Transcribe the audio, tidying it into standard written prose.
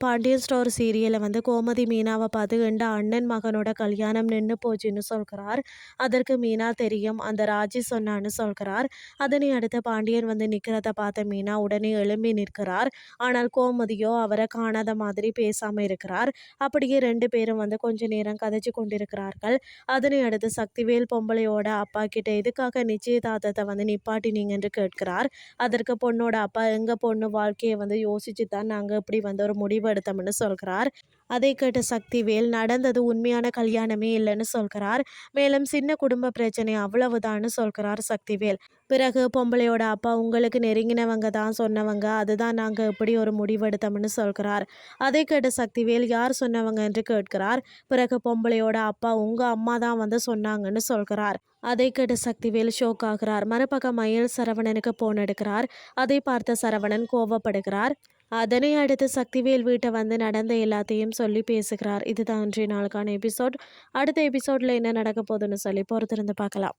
Pandian store சீரியலை வந்து கோமதி மீனாவை பார்த்து என்ற அண்ணன் மகனோட கல்யாணம் நின்று போச்சுன்னு சொல்கிறார். அதற்கு மீனா தெரியும், அந்த ராஜி சொன்னான்னு சொல்கிறார். அதனை அடுத்து பாண்டியன் வந்து நிற்கிறத பார்த்த மீனா உடனே எழும்பி நிற்கிறார். ஆனால் கோமதியோ அவரை காணாத மாதிரி பேசாம இருக்கிறார். அப்படியே ரெண்டு பேரும் வந்து கொஞ்ச நேரம் கதைச்சு கொண்டிருக்கிறார்கள். அதனை அடுத்து சக்திவேல் பொம்பளையோட அப்பா கிட்ட எதுக்காக நிச்சயதார்த்தத்தை வந்து நிப்பாட்டினீங்க என்று கேட்கிறார். அதற்கு பொண்ணோட அப்பா எங்க பொண்ணு வாழ்க்கையை வந்து யோசிச்சு தான் நாங்கள் இப்படி வந்து ஒரு முடிவு எடுத்தோம்னு சொல்கிறார். அதை கேட்ட சக்திவேல் நடந்தது உண்மையான கல்யாணமே இல்லைன்னு சொல்கிறார். மேலும் சின்ன குடும்ப பிரச்சனை அவ்வளவுதான்னு சொல்கிறார் சக்திவேல். பிறகு பொம்பளையோட அப்பா உங்களுக்கு நெருங்கினவங்க தான் சொன்னவங்க, அதுதான் நாங்கள் இப்படி ஒரு முடிவெடுத்தோம்னு சொல்கிறார். அதை கேட்ட சக்திவேல் யார் சொன்னவங்க என்று கேட்கிறார். பிறகு பொம்பளையோட அப்பா உங்க அம்மா தான் வந்து சொன்னாங்கன்னு சொல்கிறார். அதை கேட்ட சக்திவேல் ஷோக் ஆகிறார். மறுபக்கம் மயில் சரவணனுக்கு போன் எடுக்கிறார். அதை பார்த்த சரவணன் கோவப்படுகிறார். அதனை அடுத்து சக்திவேல் வீட்டை வந்து நடந்த எல்லாத்தையும் சொல்லி பேசுகிறார். இதுதான் இன்றைய நாளுக்கான எபிசோட். அடுத்த எபிசோட்ல என்ன நடக்க போகுதுன்னு சொல்லி பொறுத்திருந்து பார்க்கலாம்.